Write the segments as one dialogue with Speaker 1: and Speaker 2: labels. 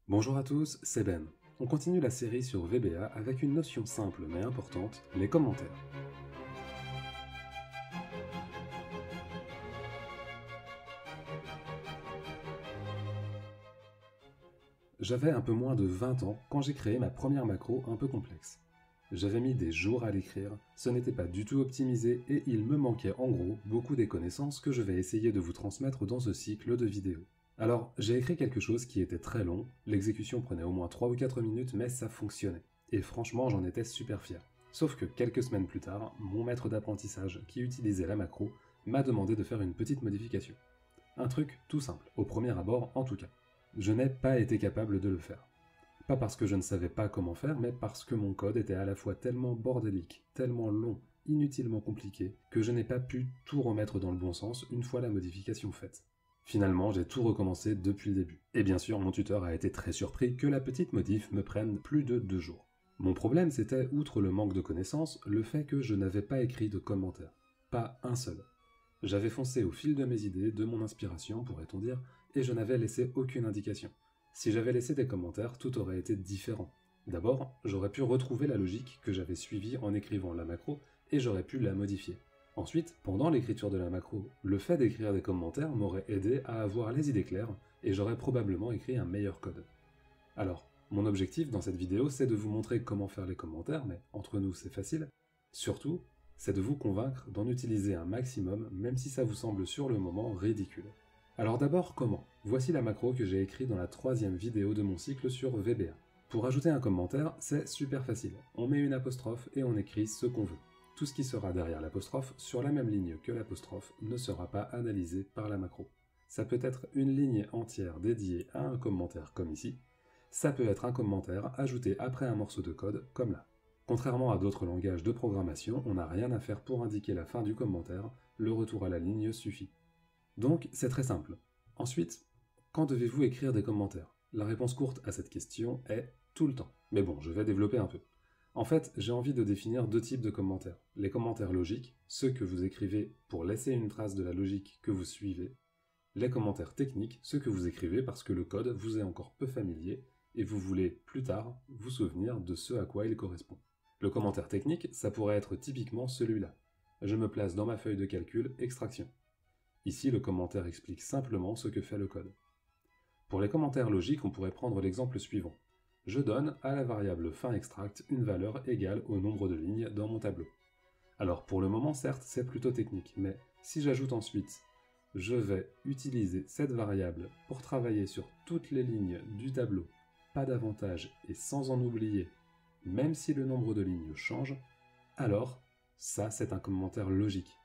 Speaker 1: Bonjour à tous, c'est Ben. On continue la série sur VBA avec une notion simple mais importante, les commentaires. J'avais un peu moins de 20 ans quand j'ai créé ma première macro un peu complexe. J'avais mis des jours à l'écrire, ce n'était pas du tout optimisé et il me manquait en gros beaucoup des connaissances que je vais essayer de vous transmettre dans ce cycle de vidéos. Alors, j'ai écrit quelque chose qui était très long, l'exécution prenait au moins 3 ou 4 minutes mais ça fonctionnait. Et franchement, j'en étais super fier. Sauf que quelques semaines plus tard, mon maître d'apprentissage qui utilisait la macro m'a demandé de faire une petite modification. Un truc tout simple, au premier abord en tout cas. Je n'ai pas été capable de le faire. Pas parce que je ne savais pas comment faire, mais parce que mon code était à la fois tellement bordélique, tellement long, inutilement compliqué, que je n'ai pas pu tout remettre dans le bon sens une fois la modification faite. Finalement, j'ai tout recommencé depuis le début. Et bien sûr, mon tuteur a été très surpris que la petite modif me prenne plus de 2 jours. Mon problème, c'était, outre le manque de connaissances, le fait que je n'avais pas écrit de commentaire. Pas un seul. J'avais foncé au fil de mes idées, de mon inspiration, pourrait-on dire, et je n'avais laissé aucune indication. Si j'avais laissé des commentaires, tout aurait été différent. D'abord, j'aurais pu retrouver la logique que j'avais suivie en écrivant la macro, et j'aurais pu la modifier. Ensuite, pendant l'écriture de la macro, le fait d'écrire des commentaires m'aurait aidé à avoir les idées claires, et j'aurais probablement écrit un meilleur code. Alors, mon objectif dans cette vidéo, c'est de vous montrer comment faire les commentaires, mais entre nous c'est facile. Surtout, c'est de vous convaincre d'en utiliser un maximum, même si ça vous semble sur le moment ridicule. Alors d'abord, comment? Voici la macro que j'ai écrite dans la 3e vidéo de mon cycle sur VBA. Pour ajouter un commentaire, c'est super facile. On met une apostrophe et on écrit ce qu'on veut. Tout ce qui sera derrière l'apostrophe, sur la même ligne que l'apostrophe, ne sera pas analysé par la macro. Ça peut être une ligne entière dédiée à un commentaire comme ici. Ça peut être un commentaire ajouté après un morceau de code comme là. Contrairement à d'autres langages de programmation, on n'a rien à faire pour indiquer la fin du commentaire, le retour à la ligne suffit. Donc, c'est très simple. Ensuite, quand devez-vous écrire des commentaires? La réponse courte à cette question est tout le temps. Mais bon, je vais développer un peu. En fait, j'ai envie de définir 2 types de commentaires. Les commentaires logiques, ceux que vous écrivez pour laisser une trace de la logique que vous suivez. Les commentaires techniques, ceux que vous écrivez parce que le code vous est encore peu familier et vous voulez plus tard vous souvenir de ce à quoi il correspond. Le commentaire technique, ça pourrait être typiquement celui-là. Je me place dans ma feuille de calcul extraction. Ici, le commentaire explique simplement ce que fait le code. Pour les commentaires logiques, on pourrait prendre l'exemple suivant. Je donne à la variable fin extract une valeur égale au nombre de lignes dans mon tableau. Alors pour le moment, certes, c'est plutôt technique, mais si j'ajoute ensuite je vais utiliser cette variable pour travailler sur toutes les lignes du tableau, pas davantage et sans en oublier, même si le nombre de lignes change, alors ça c'est un commentaire logique.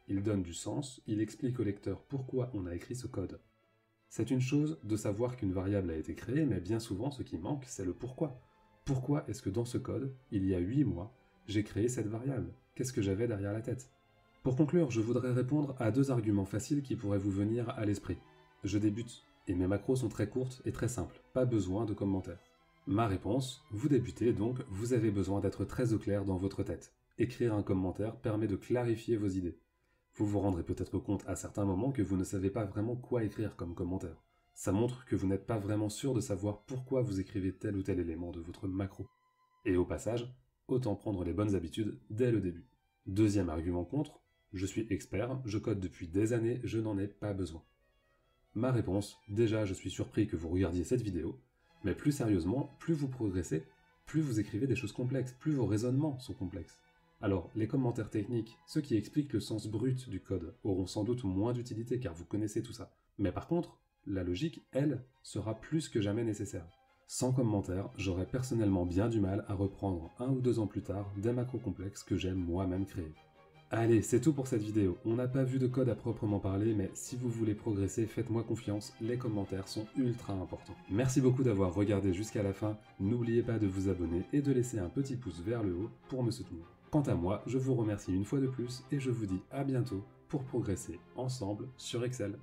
Speaker 1: Il donne du sens, il explique au lecteur pourquoi on a écrit ce code. C'est une chose de savoir qu'une variable a été créée, mais bien souvent ce qui manque c'est le pourquoi. Pourquoi est-ce que dans ce code, il y a 8 mois, j'ai créé cette variable? Qu'est-ce que j'avais derrière la tête? Pour conclure, je voudrais répondre à 2 arguments faciles qui pourraient vous venir à l'esprit. Je débute, et mes macros sont très courtes et très simples, pas besoin de commentaires. Ma réponse, vous débutez donc, vous avez besoin d'être très au clair dans votre tête. Écrire un commentaire permet de clarifier vos idées. Vous vous rendrez peut-être compte à certains moments que vous ne savez pas vraiment quoi écrire comme commentaire. Ça montre que vous n'êtes pas vraiment sûr de savoir pourquoi vous écrivez tel ou tel élément de votre macro. Et au passage, autant prendre les bonnes habitudes dès le début. Deuxième argument contre, je suis expert, je code depuis des années, je n'en ai pas besoin. Ma réponse, déjà je suis surpris que vous regardiez cette vidéo, mais plus sérieusement, plus vous progressez, plus vous écrivez des choses complexes, plus vos raisonnements sont complexes. Alors, les commentaires techniques, ceux qui expliquent le sens brut du code, auront sans doute moins d'utilité car vous connaissez tout ça. Mais par contre, la logique, elle, sera plus que jamais nécessaire. Sans commentaire, j'aurais personnellement bien du mal à reprendre 1 ou 2 ans plus tard des macros complexes que j'ai moi-même créés. Allez, c'est tout pour cette vidéo. On n'a pas vu de code à proprement parler, mais si vous voulez progresser, faites-moi confiance, les commentaires sont ultra importants. Merci beaucoup d'avoir regardé jusqu'à la fin, n'oubliez pas de vous abonner et de laisser un petit pouce vers le haut pour me soutenir. Quant à moi, je vous remercie une fois de plus et je vous dis à bientôt pour progresser ensemble sur Excel.